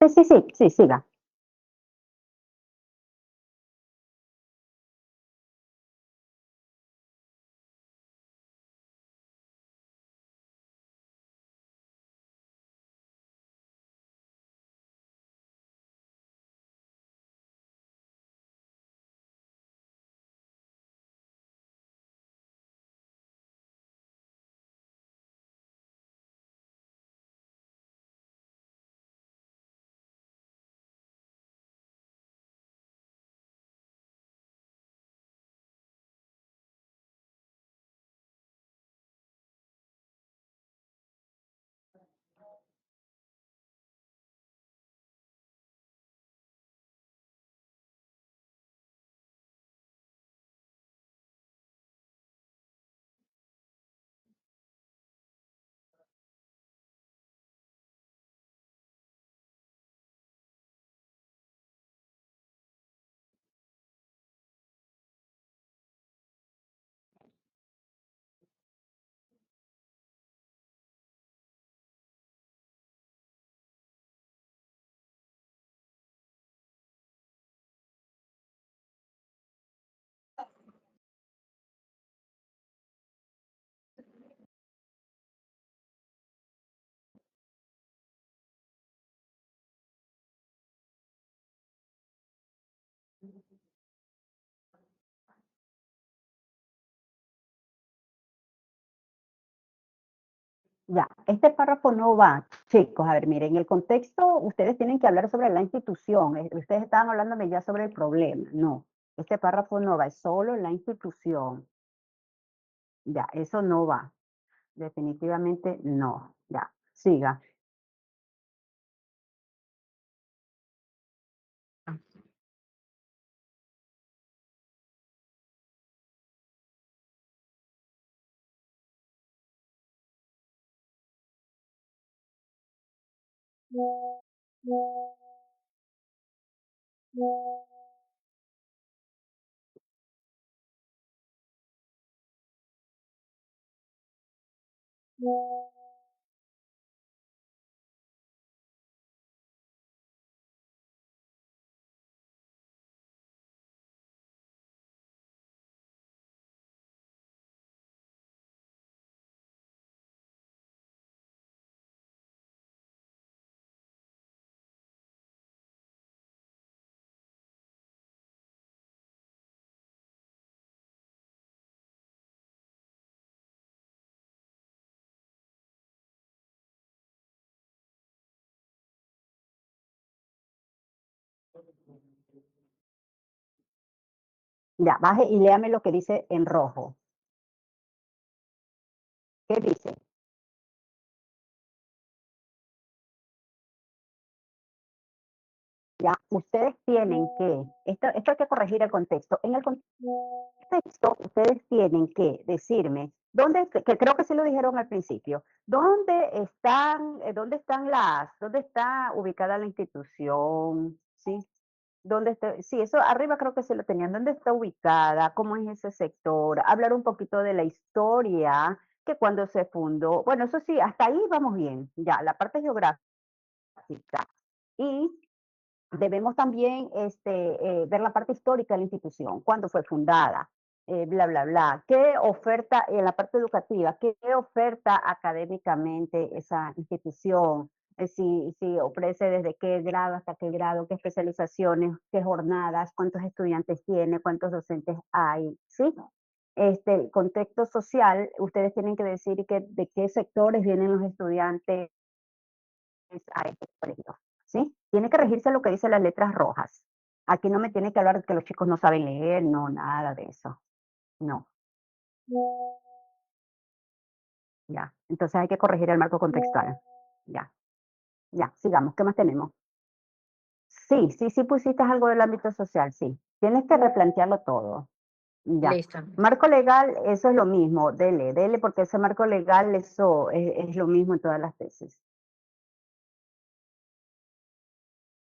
Sí, sí, sí, sí, siga. Ya, este párrafo no va, chicos, a ver, miren, en el contexto ustedes tienen que hablar sobre la institución, ustedes estaban hablándome ya sobre el problema, no, este párrafo no va, es solo la institución, ya, eso no va, definitivamente no, ya, siga. Ya, baje y léame lo que dice en rojo. ¿Qué dice? Ya, ustedes tienen que, esto hay que corregir el contexto. En el contexto, ustedes tienen que decirme, ¿dónde, que creo que sí lo dijeron al principio, dónde está ubicada la institución? ¿Sí? ¿Dónde está? Sí, eso arriba creo que se lo tenían. ¿Dónde está ubicada? ¿Cómo es ese sector? Hablar un poquito de la historia, que cuando se fundó. Bueno, eso sí, hasta ahí vamos bien. Ya, la parte geográfica. Y debemos también ver la parte histórica de la institución, cuándo fue fundada, bla, bla, bla. ¿Qué oferta en la parte educativa? ¿Qué oferta académicamente esa institución? Si ofrece desde qué grado hasta qué grado, qué especializaciones, qué jornadas, cuántos estudiantes tiene, cuántos docentes hay, ¿sí? El contexto social, ustedes tienen que decir de qué sectores vienen los estudiantes a este colegio, ¿sí? Tiene que regirse lo que dicen las letras rojas. Aquí no me tiene que hablar de que los chicos no saben leer, no, nada de eso. No, ya. Entonces hay que corregir el marco contextual. Ya, ya, sigamos. ¿Qué más tenemos? Sí, sí, sí pusiste algo del ámbito social, sí. Tienes que replantearlo todo. Ya. Listo. Marco legal, eso es lo mismo. Dele, dele, porque ese marco legal, eso es lo mismo en todas las tesis.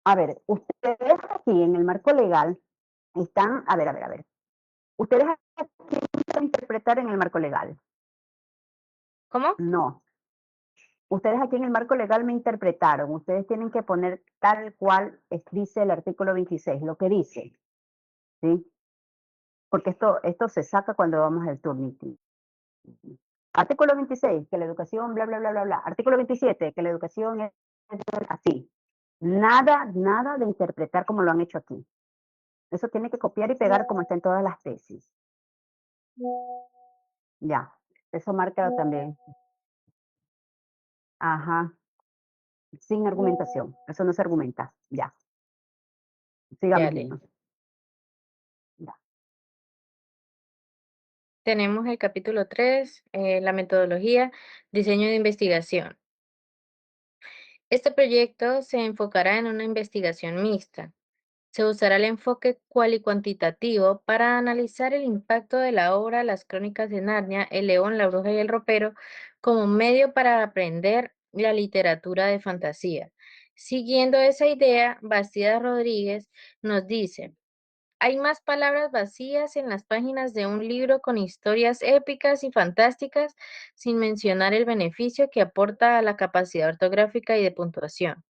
A ver, ustedes aquí en el marco legal están, a ver. Ustedes aquí interpretar en el marco legal. ¿Cómo? No. Ustedes aquí en el marco legal me interpretaron, ustedes tienen que poner tal cual dice el artículo 26, lo que dice, ¿sí? Porque esto se saca cuando vamos al Turnitin. Artículo 26, que la educación, bla, bla, bla, bla, bla. Artículo 27, que la educación es así. Nada, nada de interpretar como lo han hecho aquí. Eso tiene que copiar y pegar como está en todas las tesis. Ya, eso marca también. Ajá, sin argumentación. Eso no se argumenta. Ya, Ya, sigamos, Lina. Lino. Ya. Tenemos el capítulo 3, la metodología, diseño de investigación. Este proyecto se enfocará en una investigación mixta. Se usará el enfoque cual y cuantitativo para analizar el impacto de la obra Las Crónicas de Narnia, El León, la Bruja y el Ropero como medio para aprender la literatura de fantasía. Siguiendo esa idea, Bastidas Rodríguez nos dice: hay más palabras vacías en las páginas de un libro con historias épicas y fantásticas, sin mencionar el beneficio que aporta a la capacidad ortográfica y de puntuación.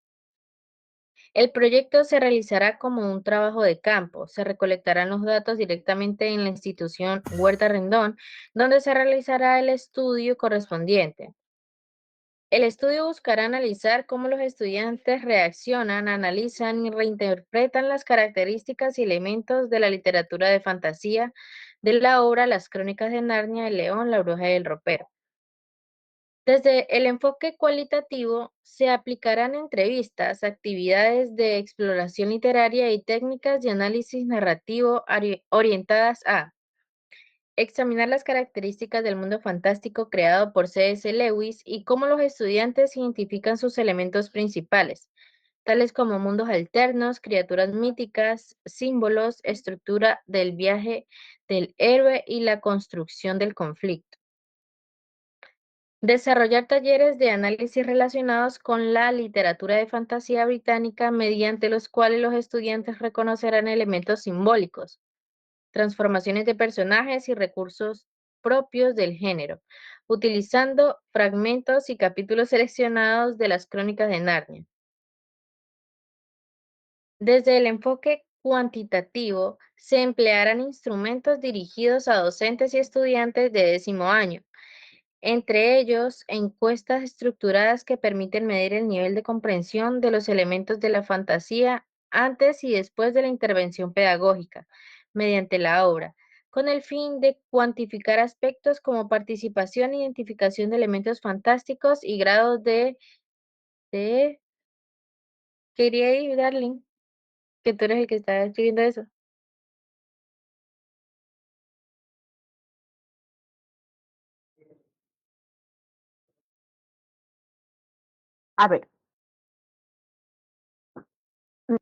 El proyecto se realizará como un trabajo de campo. Se recolectarán los datos directamente en la institución Huerta Rendón, donde se realizará el estudio correspondiente. El estudio buscará analizar cómo los estudiantes reaccionan, analizan y reinterpretan las características y elementos de la literatura de fantasía de la obra Las Crónicas de Narnia, El León, la Bruja y el Ropero. Desde el enfoque cualitativo, se aplicarán entrevistas, actividades de exploración literaria y técnicas de análisis narrativo orientadas a examinar las características del mundo fantástico creado por C.S. Lewis y cómo los estudiantes identifican sus elementos principales, tales como mundos alternos, criaturas míticas, símbolos, estructura del viaje del héroe y la construcción del conflicto. Desarrollar talleres de análisis relacionados con la literatura de fantasía británica mediante los cuales los estudiantes reconocerán elementos simbólicos, transformaciones de personajes y recursos propios del género, utilizando fragmentos y capítulos seleccionados de las Crónicas de Narnia. Desde el enfoque cuantitativo, se emplearán instrumentos dirigidos a docentes y estudiantes de décimo año, entre ellos encuestas estructuradas que permiten medir el nivel de comprensión de los elementos de la fantasía antes y después de la intervención pedagógica mediante la obra, con el fin de cuantificar aspectos como participación, identificación de elementos fantásticos y grados de... Quería ir, Darling, que tú eres el que está escribiendo eso. A ver,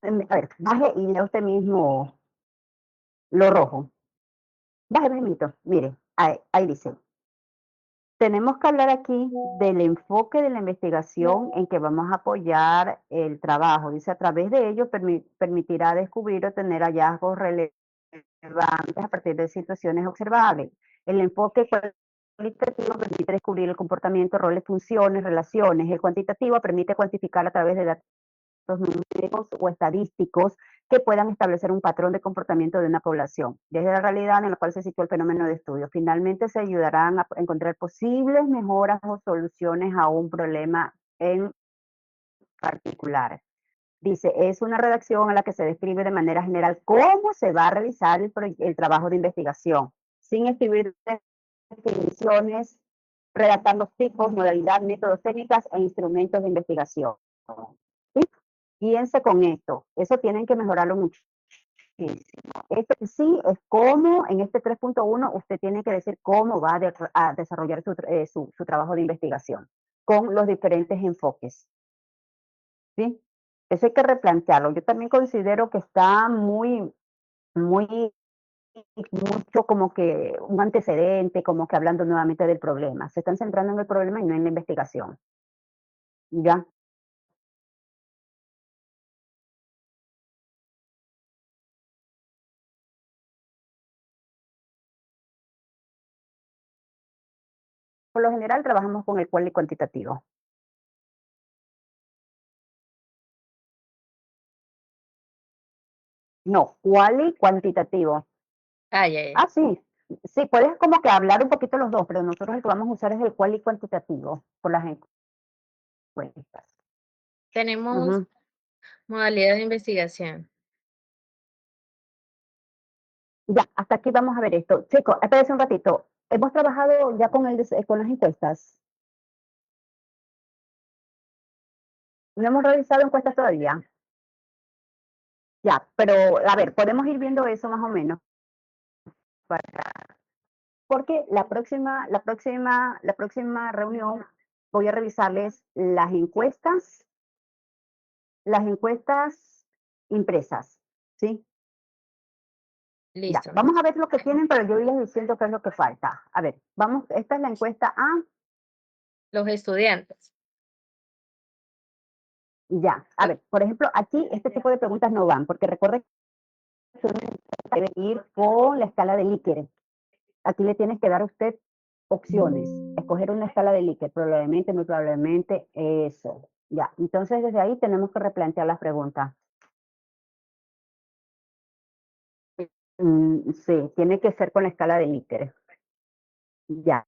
a ver, baje y lea usted mismo lo rojo. Baje, bajito, mire, ahí dice. Tenemos que hablar aquí del enfoque de la investigación en que vamos a apoyar el trabajo. Dice, a través de ello permitirá descubrir o tener hallazgos relevantes a partir de situaciones observables. El enfoque cualitativo permite descubrir el comportamiento, roles, funciones, relaciones. El cuantitativo permite cuantificar a través de datos numéricos o estadísticos que puedan establecer un patrón de comportamiento de una población, desde la realidad en la cual se sitúa el fenómeno de estudio. Finalmente, se ayudarán a encontrar posibles mejoras o soluciones a un problema en particular. Dice, es una redacción en la que se describe de manera general cómo se va a realizar el trabajo de investigación, sin escribir definiciones, redactar los tipos, modalidad, métodos, técnicas e instrumentos de investigación. ¿Sí? Guíense con esto. Eso tienen que mejorarlo muchísimo. Este sí es cómo, en este 3.1, usted tiene que decir cómo va a desarrollar su trabajo de investigación con los diferentes enfoques. ¿Sí? Eso hay que replantearlo. Yo también considero que está muy, mucho como que un antecedente, como que hablando nuevamente del problema. Se están centrando en el problema y no en la investigación. ¿Ya? Por lo general trabajamos con el cual y cuantitativo. No, quali cuantitativo. Ah, ya, ya. Sí, sí, puedes como que hablar un poquito los 2, pero nosotros el que vamos a usar es el quali cuantitativo por las encuestas. Tenemos Ujú. modalidad de investigación. Ya, hasta aquí vamos a ver esto. Chicos, espérense un ratito. ¿Hemos trabajado ya con con las encuestas? ¿No hemos realizado encuestas todavía? Ya, pero a ver, podemos ir viendo eso más o menos para porque la próxima reunión voy a revisarles las encuestas impresas, ¿sí? Ya, Listo. vamos a ver lo que tienen, pero yo les diciendo qué es lo que falta. A ver, vamos, esta es la encuesta A, Los estudiantes. ya. A ver, por ejemplo, aquí este tipo de preguntas no van, porque recuerde que uno debe ir con la escala de Likert. Aquí le tienes que dar a usted opciones, escoger una escala de Likert, probablemente, muy probablemente, eso. Ya, entonces desde ahí tenemos que replantear las preguntas. Sí, tiene que ser con la escala de Likert. Ya.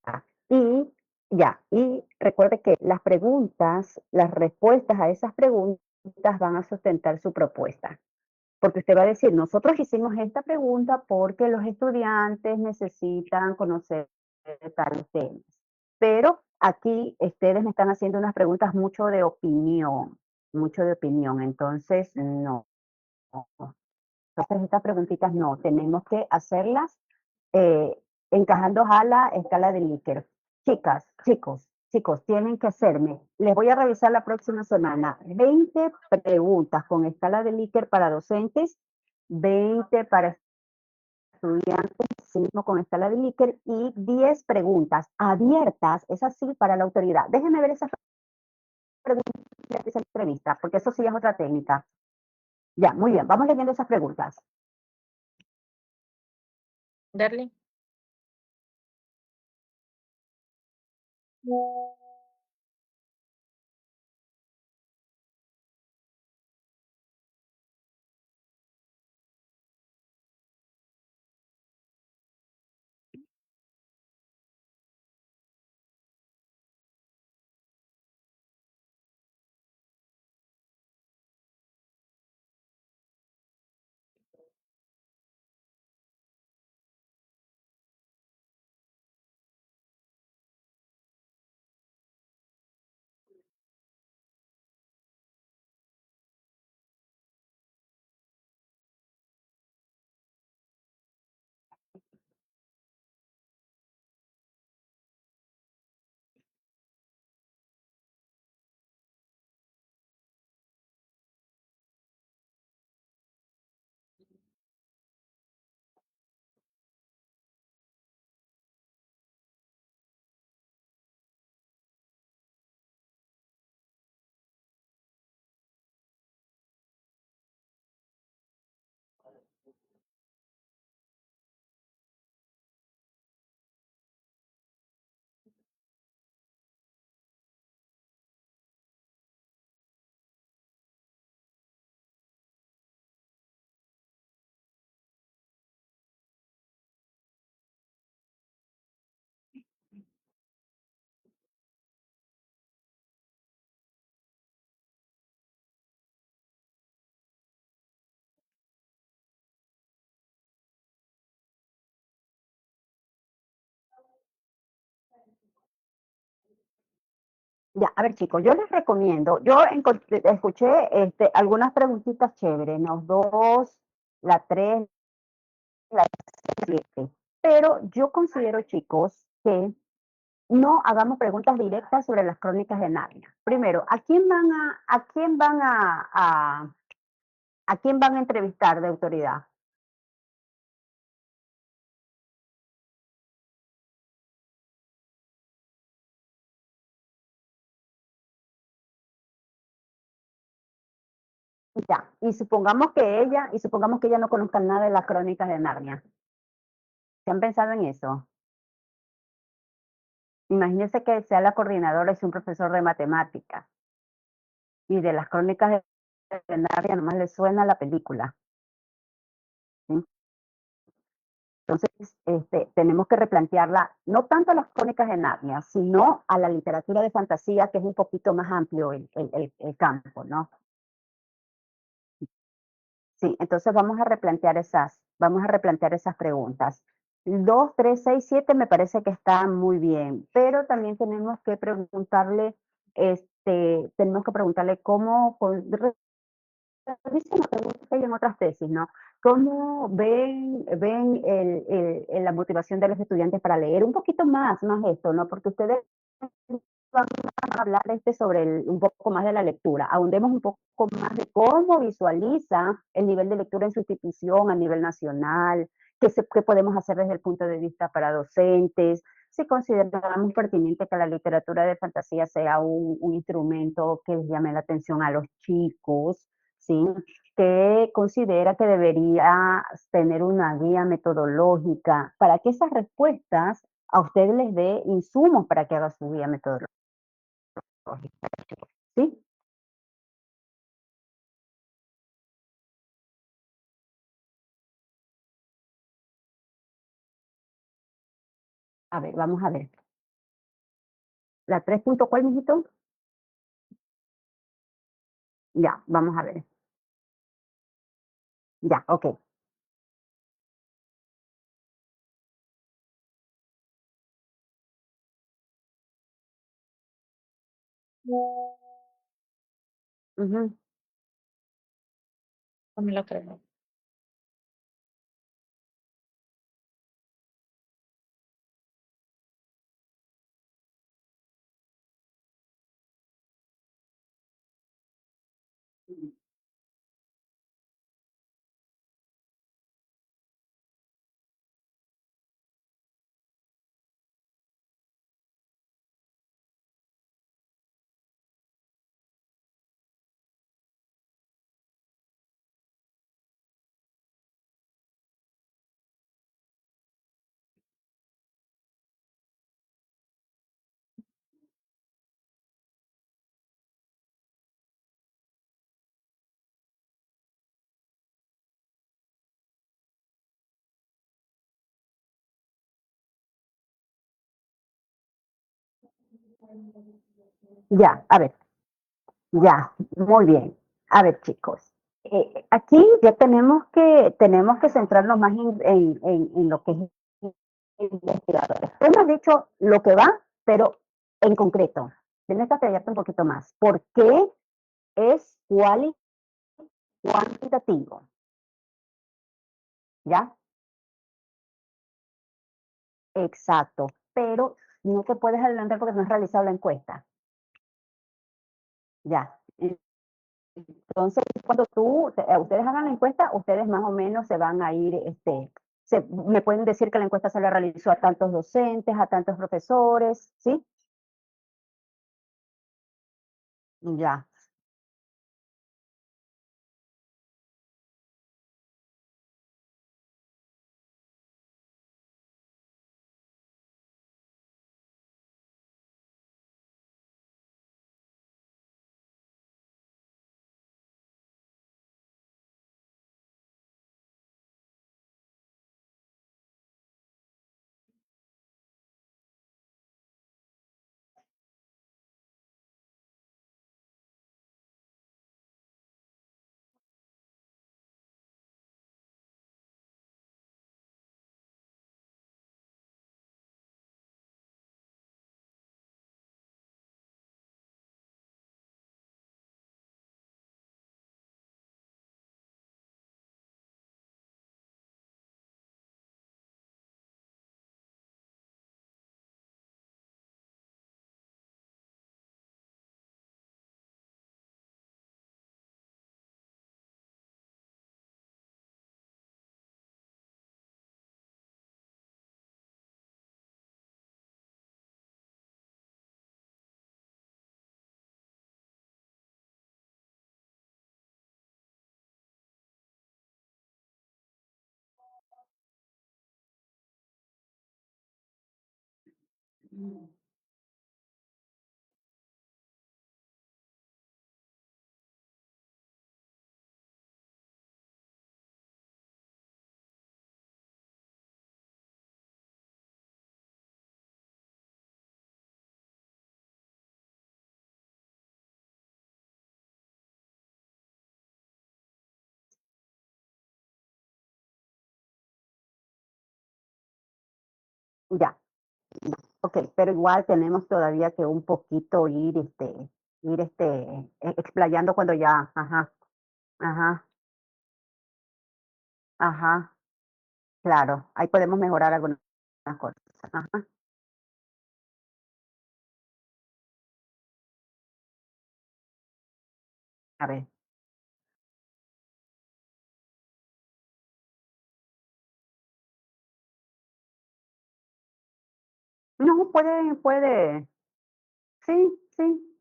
Y y recuerde que las respuestas a esas preguntas van a sustentar su propuesta. Porque usted va a decir, nosotros hicimos esta pregunta porque los estudiantes necesitan conocer tales temas. Pero aquí ustedes me están haciendo unas preguntas mucho de opinión. Entonces, no. Entonces, estas preguntitas no, tenemos que hacerlas eh, encajando a la escala de Likert. Chicas, chicos, tienen que hacerme, les voy a revisar la próxima semana, 20 preguntas con escala de Likert para docentes, 20 para estudiantes, sí mismo con escala de Likert, y 10 preguntas abiertas, es así, para la autoridad. Déjenme ver esas preguntas de esa entrevista, porque eso sí es otra técnica. Ya, muy bien, vamos leyendo esas preguntas. Darle. Ya, a ver chicos, yo les recomiendo, escuché algunas preguntitas chéveres, los 2, la 3, la 7, pero yo considero chicos que no hagamos preguntas directas sobre las crónicas de Narnia. Primero, a quién van a entrevistar de autoridad? Ya, y supongamos que ella no conozca nada de las crónicas de Narnia. ¿Se han pensado en eso? Imagínense que sea la coordinadora es un profesor de matemáticas y de las crónicas de Narnia nomás le suena la película. ¿sí? Entonces, tenemos que replantearla, no tanto a las crónicas de Narnia, sino a la literatura de fantasía, que es un poquito más amplio el campo, ¿no? Sí, entonces vamos a replantear esas preguntas. 2, 3, 6, 7 me parece que está muy bien, pero también tenemos que preguntarle cómo, dice una pregunta que hay en otras tesis, ¿no? ¿Cómo ven la motivación de los estudiantes para leer? Un poquito más esto, ¿no? Porque ustedes van a hablar sobre un poco más de la lectura. Ahondemos un poco más de cómo visualiza el nivel de lectura en su institución a nivel nacional, qué podemos hacer desde el punto de vista para docentes, si consideramos pertinente que la literatura de fantasía sea un instrumento que les llame la atención a los chicos, ¿sí? Que considera que debería tener una guía metodológica para que esas respuestas a ustedes les dé insumos para que haga su guía metodológica, ¿sí? A ver, vamos a ver. La 3 punto, ¿cuál, mijito? Ya, vamos a ver. Ya, okey. Ujú. No me lo creo. Ya, a ver, ya, muy bien. A ver, chicos, aquí ya tenemos que centrarnos más en lo que es investigadores. Tú me has dicho lo que va, pero en concreto, tienes que atreverte un poquito más. ¿Por qué es cuantitativo? ¿Ya? Exacto, pero no te puedes adelantar porque no has realizado la encuesta, ya. Entonces, cuando ustedes hagan la encuesta, ustedes más o menos se van a ir, me pueden decir que la encuesta se la realizó a tantos docentes, a tantos profesores, ¿sí? Ya, Ya, okey, pero igual tenemos todavía que un poquito explayando cuando ya ajá, ajá, claro, ahí podemos mejorar algunas cosas. Ajá, a ver. No, puede, sí, sí,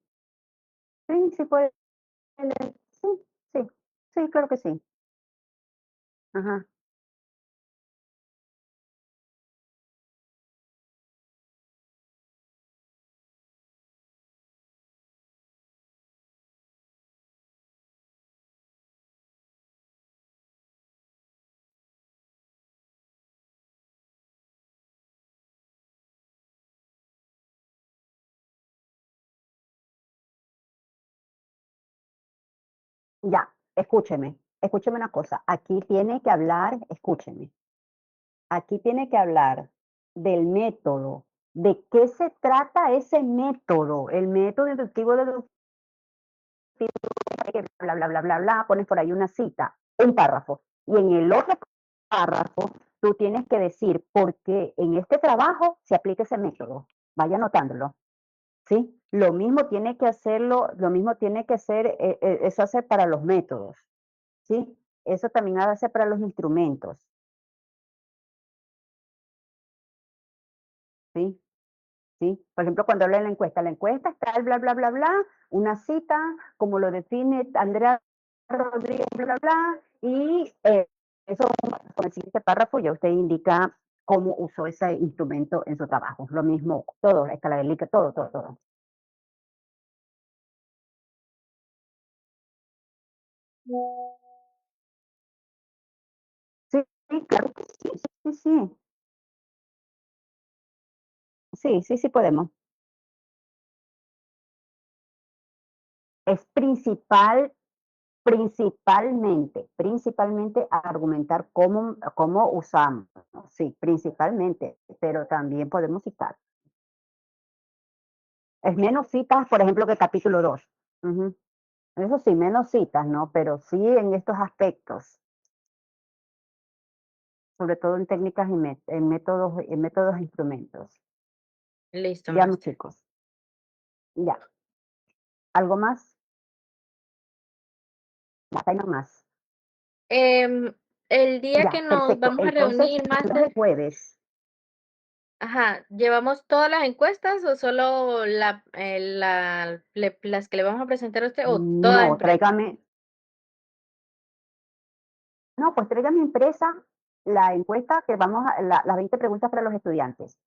sí puede leer, sí, sí, sí, claro que sí. Ajá, ya, escúcheme una cosa, aquí tiene que hablar, escúcheme, aquí tiene que hablar del método, de qué se trata ese método, el método inductivo deductivo que bla, bla, bla, bla, bla, pones por ahí una cita, un párrafo, y en el otro párrafo tú tienes que decir por qué en este trabajo se aplica ese método. Vaya anotándolo, ¿sí? Lo mismo tiene que ser, eso hace para los métodos, ¿sí? Eso también hace para los instrumentos, ¿sí? ¿Sí? Por ejemplo, cuando habla de la encuesta está el bla, bla, bla, bla, una cita, como lo define Andrea Rodríguez, bla, bla, bla, y eso con el siguiente párrafo ya usted indica cómo usó ese instrumento en su trabajo. Lo mismo, todo, la escala de Likert, todo, todo, todo. Sí, sí, claro que sí, sí, sí, sí, sí, sí podemos. Es principalmente argumentar cómo usamos, sí, principalmente, pero también podemos citar. Es menos citas, por ejemplo, que capítulo 2. Ujú. Eso sí, menos citas, ¿no? Pero sí en estos aspectos, sobre todo en técnicas y en métodos e instrumentos. Listo, Ya, mis máster. chicos, ya. ¿Algo más? Hasta ahí nomás. El día que Ya, nos perfecto. vamos a Entonces, reunir, los máster, jueves, ajá, ¿llevamos todas las encuestas o solo las que le vamos a presentar a usted o todas no, impresas? no, pues tráigame impresa la encuesta que las 20 preguntas para los estudiantes.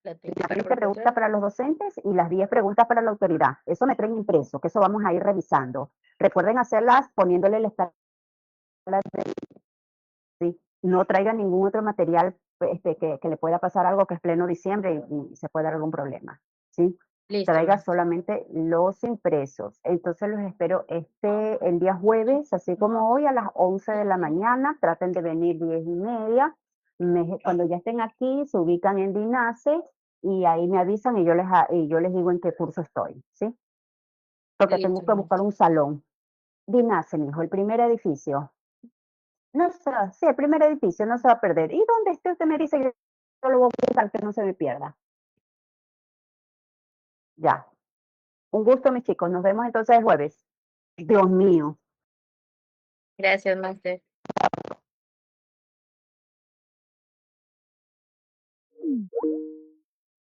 Las 20 Las para 20 preguntas profesor. para los docentes y las 10 preguntas para la autoridad. Eso me traen impreso, que eso vamos a ir revisando. Recuerden hacerlas poniéndole la escala de, ¿sí? No traigan ningún otro material que le pueda pasar algo que es pleno diciembre y se puede dar algún problema, ¿sí? Listo, Traiga máster. solamente los impresos. Entonces los espero el día jueves, así como hoy, a las 11 de la mañana. Traten de venir 10:30. Cuando ya estén aquí, se ubican en DINASE y ahí me avisan y yo les digo en qué curso estoy, ¿sí? Porque tengo Listo, que buscar máster. un salón. DINASE, mijo, el primer edificio. No se va, sí, el primer edificio no se va a perder. ¿Y dónde esté? Usted me dice, yo lo voy a buscar que no se me pierda. Ya. Un gusto, mis chicos. Nos vemos entonces el jueves. Dios mío. Gracias, máster.